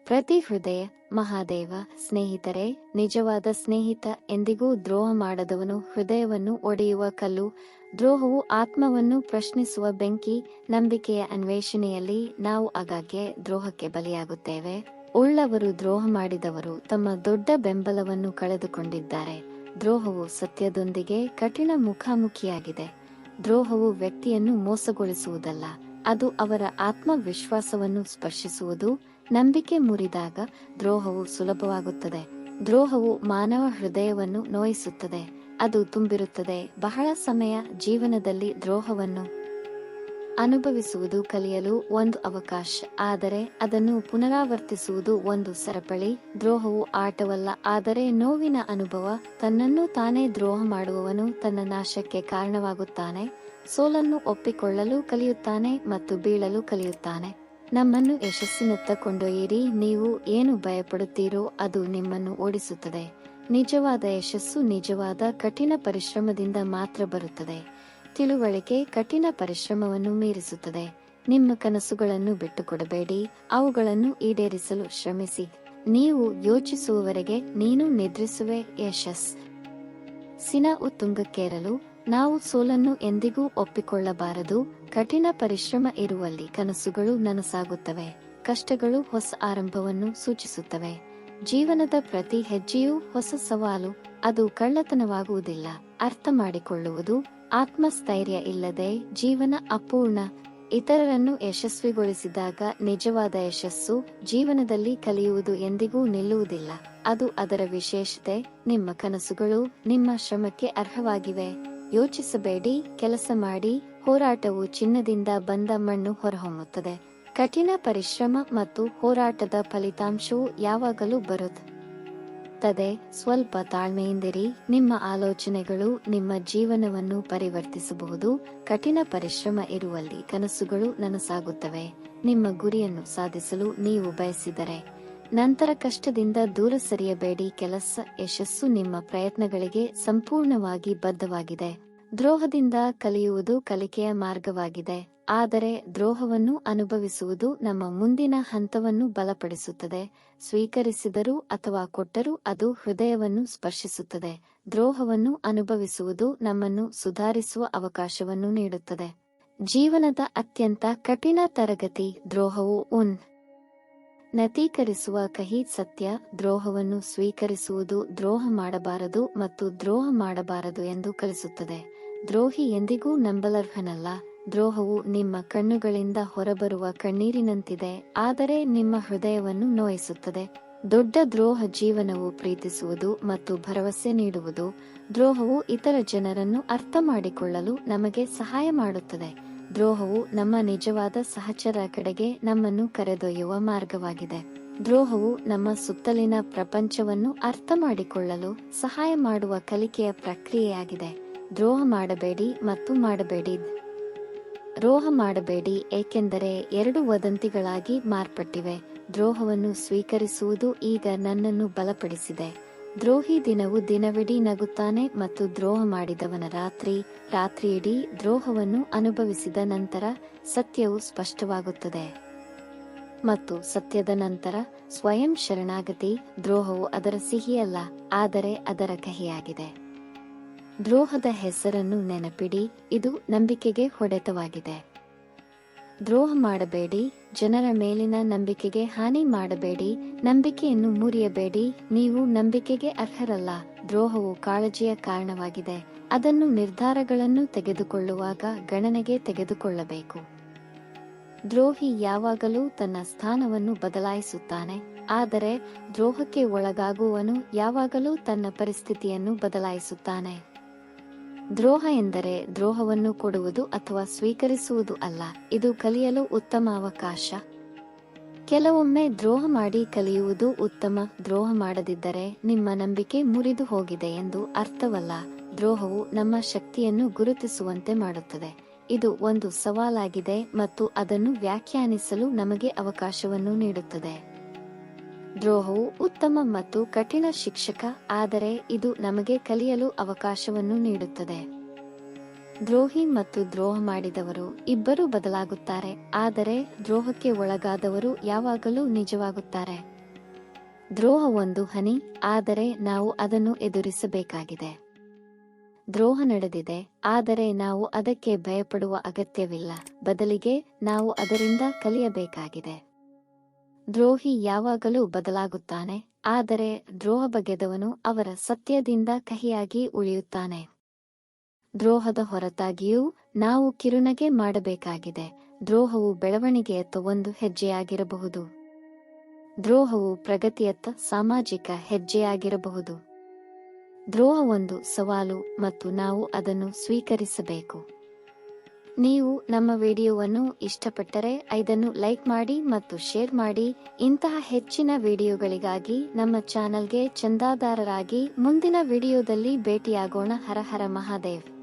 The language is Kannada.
ಪ್ರತಿ ಹೃದಯ ಮಹಾದೇವ. ಸ್ನೇಹಿತರೆ, ನಿಜವಾದ ಸ್ನೇಹಿತ ಎಂದಿಗೂ ದ್ರೋಹ ಮಾಡದವನು. ಹೃದಯವನ್ನು ಒಡೆಯುವ ಕಲ್ಲು. ದ್ರೋಹವು ಆತ್ಮವನ್ನು ಪ್ರಶ್ನಿಸುವ ಬೆಂಕಿ. ನಂಬಿಕೆಯ ಅನ್ವೇಷಣೆಯಲ್ಲಿ ನಾವು ಆಗಾಗ್ಗೆ ದ್ರೋಹಕ್ಕೆ ಬಲಿಯಾಗುತ್ತೇವೆ. ಉಳ್ಳವರು ದ್ರೋಹ ಮಾಡಿದವರು ತಮ್ಮ ದೊಡ್ಡ ಬೆಂಬಲವನ್ನು ಕಳೆದುಕೊಂಡಿದ್ದಾರೆ. ದ್ರೋಹವು ಸತ್ಯದೊಂದಿಗೆ ಕಠಿಣ ಮುಖಾಮುಖಿಯಾಗಿದೆ. ದ್ರೋಹವು ವ್ಯಕ್ತಿಯನ್ನು ಮೋಸಗೊಳಿಸುವುದಲ್ಲ, ಅದು ಅವರ ಆತ್ಮವಿಶ್ವಾಸವನ್ನು ಸ್ಪರ್ಶಿಸುವುದು. ನಂಬಿಕೆ ಮುರಿದಾಗ ದ್ರೋಹವು ಸುಲಭವಾಗುತ್ತದೆ. ದ್ರೋಹವು ಮಾನವ ಹೃದಯವನ್ನು ನೋಯಿಸುತ್ತದೆ. ಅದು ತುಂಬಿರುತ್ತದೆ. ಬಹಳ ಸಮಯ ಜೀವನದಲ್ಲಿ ದ್ರೋಹವನ್ನು ಅನುಭವಿಸುವುದು ಕಲಿಯಲು ಒಂದು ಅವಕಾಶ, ಆದರೆ ಅದನ್ನು ಪುನರಾವರ್ತಿಸುವುದು ಒಂದು ಸರಪಳಿ. ದ್ರೋಹವು ಆಟವಲ್ಲ, ಆದರೆ ನೋವಿನ ಅನುಭವ. ತನ್ನನ್ನು ತಾನೇ ದ್ರೋಹ ಮಾಡುವವನು ತನ್ನ ನಾಶಕ್ಕೆ ಕಾರಣವಾಗುತ್ತಾನೆ. ಸೋಲನ್ನು ಒಪ್ಪಿಕೊಳ್ಳಲು ಕಲಿಯುತ್ತಾನೆ ಮತ್ತು ಬೀಳಲು ಕಲಿಯುತ್ತಾನೆ. ನಮ್ಮನ್ನು ಯಶಸ್ಸಿನತ್ತ ಕೊಂಡೊಯ್ಯಿರಿ. ನೀವು ಏನು ಭಯಪಡುತ್ತೀರೋ ಅದು ನಿಮ್ಮನ್ನು ಓಡಿಸುತ್ತದೆ. ನಿಜವಾದ ಯಶಸ್ಸು ನಿಜವಾದ ಕಠಿಣ ಪರಿಶ್ರಮದಿಂದ ಮಾತ್ರ ಬರುತ್ತದೆ. ತಿಳುವಳಿಕೆ ಕಠಿಣ ಪರಿಶ್ರಮವನ್ನು ಮೀರಿಸುತ್ತದೆ. ನಿಮ್ಮ ಕನಸುಗಳನ್ನು ಬಿಟ್ಟುಕೊಡಬೇಡಿ, ಅವುಗಳನ್ನು ಈಡೇರಿಸಲು ಶ್ರಮಿಸಿ. ನೀವು ಯೋಚಿಸುವವರೆಗೆ ನೀನು ನಿದ್ರಿಸುವೆ. ಯಶಸ್ಸಿನ ಉತ್ತುಂಗಕ್ಕೇರಲು ನಾವು ಸೋಲನ್ನು ಎಂದಿಗೂ ಒಪ್ಪಿಕೊಳ್ಳಬಾರದು. ಕಠಿಣ ಪರಿಶ್ರಮ ಇರುವಲ್ಲಿ ಕನಸುಗಳು ನನಸಾಗುತ್ತವೆ. ಕಷ್ಟಗಳು ಹೊಸ ಆರಂಭವನ್ನು ಸೂಚಿಸುತ್ತವೆ. ಜೀವನದ ಪ್ರತಿ ಹೆಜ್ಜೆಯೂ ಹೊಸ ಸವಾಲು. ಅದು ಕಳ್ಳತನವಾಗುವುದಿಲ್ಲ. ಅರ್ಥ ಮಾಡಿಕೊಳ್ಳುವುದು. ಆತ್ಮಸ್ಥೈರ್ಯ ಇಲ್ಲದೆ ಜೀವನ ಅಪೂರ್ಣ. ಇತರರನ್ನು ಯಶಸ್ವಿಗೊಳಿಸಿದಾಗ ನಿಜವಾದ ಯಶಸ್ಸು. ಜೀವನದಲ್ಲಿ ಕಲಿಯುವುದು ಎಂದಿಗೂ ನಿಲ್ಲುವುದಿಲ್ಲ, ಅದು ಅದರ ವಿಶೇಷತೆ. ನಿಮ್ಮ ಕನಸುಗಳು ನಿಮ್ಮ ಶ್ರಮಕ್ಕೆ ಅರ್ಹವಾಗಿವೆ. ಯೋಚಿಸಬೇಡಿ, ಕೆಲಸ ಮಾಡಿ. ಹೋರಾಟವು ಚಿನ್ನದಿಂದ ಬಂದ ಮಣ್ಣು ಹೊರಹೊಮ್ಮುತ್ತದೆ. ಕಠಿಣ ಪರಿಶ್ರಮ ಮತ್ತು ಹೋರಾಟದ ಫಲಿತಾಂಶವು ಯಾವಾಗಲೂ ಬರುತ್ತದೆ. ಸ್ವಲ್ಪ ತಾಳ್ಮೆಯಿಂದಿರಿ. ನಿಮ್ಮ ಆಲೋಚನೆಗಳು ನಿಮ್ಮ ಜೀವನವನ್ನು ಪರಿವರ್ತಿಸಬಹುದು. ಕಠಿಣ ಪರಿಶ್ರಮ ಇರುವಲ್ಲಿ ಕನಸುಗಳು ನನಸಾಗುತ್ತವೆ. ನಿಮ್ಮ ಗುರಿಯನ್ನು ಸಾಧಿಸಲು ನೀವು ಬಯಸಿದರೆ ನಂತರ ಕಷ್ಟದಿಂದ ದೂರ ಸರಿಯಬೇಡಿ. ಯಶಸ್ಸು ನಿಮ್ಮ ಪ್ರಯತ್ನಗಳಿಗೆ ಸಂಪೂರ್ಣವಾಗಿ ಬದ್ಧವಾಗಿದೆ. ದ್ರೋಹದಿಂದ ಕಲಿಯುವುದು ಕಲಿಕೆಯ ಮಾರ್ಗವಾಗಿದೆ, ಆದರೆ ದ್ರೋಹವನ್ನು ಅನುಭವಿಸುವುದು ನಮ್ಮ ಮುಂದಿನ ಹಂತವನ್ನು ಬಲಪಡಿಸುತ್ತದೆ. ಸ್ವೀಕರಿಸಿದರೂ ಅಥವಾ ಕೊಟ್ಟರೂ ಅದು ಹೃದಯವನ್ನು ಸ್ಪರ್ಶಿಸುತ್ತದೆ. ದ್ರೋಹವನ್ನು ಅನುಭವಿಸುವುದು ನಮ್ಮನ್ನು ಸುಧಾರಿಸುವ ಅವಕಾಶವನ್ನು ನೀಡುತ್ತದೆ. ಜೀವನದ ಅತ್ಯಂತ ಕಠಿಣ ತರಗತಿ ದ್ರೋಹವು ನತೀಕರಿಸುವ ಕಹಿ ಸತ್ಯ. ದ್ರೋಹವನ್ನು ಸ್ವೀಕರಿಸುವುದು ದ್ರೋಹ ಮಾಡಬಾರದು ಮತ್ತು ದ್ರೋಹ ಮಾಡಬಾರದು ಎಂದು ಕಲಿಸುತ್ತದೆ. ದ್ರೋಹಿ ಎಂದಿಗೂ ನಂಬಲರ್ಹನಲ್ಲ. ದ್ರೋಹವು ನಿಮ್ಮ ಕಣ್ಣುಗಳಿಂದ ಹೊರಬರುವ ಕಣ್ಣೀರಿನಂತಿದೆ, ಆದರೆ ನಿಮ್ಮ ಹೃದಯವನ್ನು ನೋಯಿಸುತ್ತದೆ. ದೊಡ್ಡ ದ್ರೋಹ ಜೀವನವು ಪ್ರೀತಿಸುವುದು ಮತ್ತು ಭರವಸೆ ನೀಡುವುದು. ದ್ರೋಹವು ಇತರ ಜನರನ್ನು ಅರ್ಥ ಮಾಡಿಕೊಳ್ಳಲು ನಮಗೆ ಸಹಾಯ ಮಾಡುತ್ತದೆ. ದ್ರೋಹವು ನಮ್ಮ ನಿಜವಾದ ಸಹಚರ ಕಡೆಗೆ ನಮ್ಮನ್ನು ಕರೆದೊಯ್ಯುವ ಮಾರ್ಗವಾಗಿದೆ. ದ್ರೋಹವು ನಮ್ಮ ಸುತ್ತಲಿನ ಪ್ರಪಂಚವನ್ನು ಅರ್ಥ ಮಾಡಿಕೊಳ್ಳಲು ಸಹಾಯ ಮಾಡುವ ಕಲಿಕೆಯ ಪ್ರಕ್ರಿಯೆಯಾಗಿದೆ. ದ್ರೋಹ ಮಾಡಬೇಡಿ ಮತ್ತು ಮಾಡಬೇಡಿ. ದ್ರೋಹ ಮಾಡಬೇಡಿ, ಏಕೆಂದರೆ ಎರಡು ವದಂತಿಗಳಾಗಿ ಮಾರ್ಪಟ್ಟಿವೆ. ದ್ರೋಹವನ್ನು ಸ್ವೀಕರಿಸುವುದು ಈಗ ನನ್ನನ್ನು ಬಲಪಡಿಸಿದೆ. ದ್ರೋಹಿ ದಿನವಿಡೀ ನಗುತ್ತಾನೆ ಮತ್ತು ದ್ರೋಹ ಮಾಡಿದವನ ರಾತ್ರಿಯಿಡೀ ದ್ರೋಹವನ್ನು ಅನುಭವಿಸಿದ ನಂತರ ಸತ್ಯವು ಸ್ಪಷ್ಟವಾಗುತ್ತದೆ. ಮತ್ತು ಸತ್ಯದ ನಂತರ ಸ್ವಯಂ ಶರಣಾಗತಿ. ದ್ರೋಹವು ಅದರ ಸಿಹಿಯಲ್ಲ, ಆದರೆ ಅದರ ಕಹಿಯಾಗಿದೆ. ದ್ರೋಹದ ಹೆಸರನ್ನು ನೆನಪಿಡಿ, ಇದು ನಂಬಿಕೆಗೆ ಹೊಡೆತವಾಗಿದೆ. ದ್ರೋಹ ಮಾಡಬೇಡಿ. ಜನರ ಮೇಲಿನ ನಂಬಿಕೆಗೆ ಹಾನಿ ಮಾಡಬೇಡಿ. ನಂಬಿಕೆಯನ್ನು ಮುರಿಯಬೇಡಿ. ನೀವು ನಂಬಿಕೆಗೆ ಅರ್ಹರಲ್ಲ. ದ್ರೋಹವು ಕಾಳಜಿಯ ಕಾರಣವಾಗಿದೆ. ಅದನ್ನು ನಿರ್ಧಾರಗಳನ್ನು ತೆಗೆದುಕೊಳ್ಳುವಾಗ ಗಣನೆಗೆ ತೆಗೆದುಕೊಳ್ಳಬೇಕು. ದ್ರೋಹಿ ಯಾವಾಗಲೂ ತನ್ನ ಸ್ಥಾನವನ್ನು ಬದಲಾಯಿಸುತ್ತಾನೆ, ಆದರೆ ದ್ರೋಹಕ್ಕೆ ಒಳಗಾಗುವವನು ಯಾವಾಗಲೂ ತನ್ನ ಪರಿಸ್ಥಿತಿಯನ್ನು ಬದಲಾಯಿಸುತ್ತಾನೆ. ದ್ರೋಹ ಎಂದರೆ ದ್ರೋಹವನ್ನು ಕೊಡುವುದು ಅಥವಾ ಸ್ವೀಕರಿಸುವುದು ಅಲ್ಲ, ಇದು ಕಲಿಯಲು ಉತ್ತಮ ಅವಕಾಶ. ಕೆಲವೊಮ್ಮೆ ದ್ರೋಹ ಮಾಡಿ ಕಲಿಯುವುದು ಉತ್ತಮ. ದ್ರೋಹ ಮಾಡದಿದ್ದರೆ ನಿಮ್ಮ ನಂಬಿಕೆ ಮುರಿದು ಹೋಗಿದೆ ಎಂದು ಅರ್ಥವಲ್ಲ. ದ್ರೋಹವು ನಮ್ಮ ಶಕ್ತಿಯನ್ನು ಗುರುತಿಸುವಂತೆ ಮಾಡುತ್ತದೆ. ಇದು ಒಂದು ಸವಾಲಾಗಿದೆ ಮತ್ತು ಅದನ್ನು ವ್ಯಾಖ್ಯಾನಿಸಲು ನಮಗೆ ಅವಕಾಶವನ್ನು ನೀಡುತ್ತದೆ. ದ್ರೋಹವು ಉತ್ತಮ ಮತ್ತು ಕಠಿಣ ಶಿಕ್ಷಕ, ಆದರೆ ಇದು ನಮಗೆ ಕಲಿಯಲು ಅವಕಾಶವನ್ನು ನೀಡುತ್ತದೆ. ದ್ರೋಹಿ ಮತ್ತು ದ್ರೋಹ ಮಾಡಿದವರು ಇಬ್ಬರೂ ಬದಲಾಗುತ್ತಾರೆ, ಆದರೆ ದ್ರೋಹಕ್ಕೆ ಒಳಗಾದವರು ಯಾವಾಗಲೂ ನಿಜವಾಗುತ್ತಾರೆ. ದ್ರೋಹ ಒಂದು ಹನಿ, ಆದರೆ ನಾವು ಅದನ್ನು ಎದುರಿಸಬೇಕಾಗಿದೆ. ದ್ರೋಹ ನಡೆದಿದೆ, ಆದರೆ ನಾವು ಅದಕ್ಕೆ ಭಯಪಡುವ ಅಗತ್ಯವಿಲ್ಲ, ಬದಲಿಗೆ ನಾವು ಅದರಿಂದ ಕಲಿಯಬೇಕಾಗಿದೆ. ದ್ರೋಹಿ ಯಾವಾಗಲೂ ಬದಲಾಗುತ್ತಾನೆ, ಆದರೆ ದ್ರೋಹ ಬಗೆದವನು ಅವರ ಸತ್ಯದಿಂದ ಕಹಿಯಾಗಿ ಉಳಿಯುತ್ತಾನೆ. ದ್ರೋಹದ ಹೊರತಾಗಿಯೂ ನಾವು ಕಿರುನಗೆ ಮಾಡಬೇಕಾಗಿದೆ. ದ್ರೋಹವು ಬೆಳವಣಿಗೆಯತ್ತ ಒಂದು ಹೆಜ್ಜೆಯಾಗಿರಬಹುದು. ದ್ರೋಹವು ಪ್ರಗತಿಯತ್ತ ಸಾಮಾಜಿಕ ಹೆಜ್ಜೆಯಾಗಿರಬಹುದು. ದ್ರೋಹ ಒಂದು ಸವಾಲು ಮತ್ತು ನಾವು ಅದನ್ನು ಸ್ವೀಕರಿಸಬೇಕು. ನೀವು ನಮ್ಮ ವಿಡಿಯೋವನ್ನು ಇಷ್ಟಪಟ್ಟರೆ ಇದನ್ನು ಲೈಕ್ ಮಾಡಿ ಮತ್ತು ಶೇರ್ ಮಾಡಿ. ಇಂತಹ ಹೆಚ್ಚಿನ ವಿಡಿಯೋಗಳಿಗಾಗಿ ನಮ್ಮ ಚಾನೆಲ್ಗೆ ಚಂದಾದಾರರಾಗಿ. ಮುಂದಿನ ವಿಡಿಯೋದಲ್ಲಿ ಭೇಟಿಯಾಗೋಣ. ಹರ ಹರ ಮಹಾದೇವ್.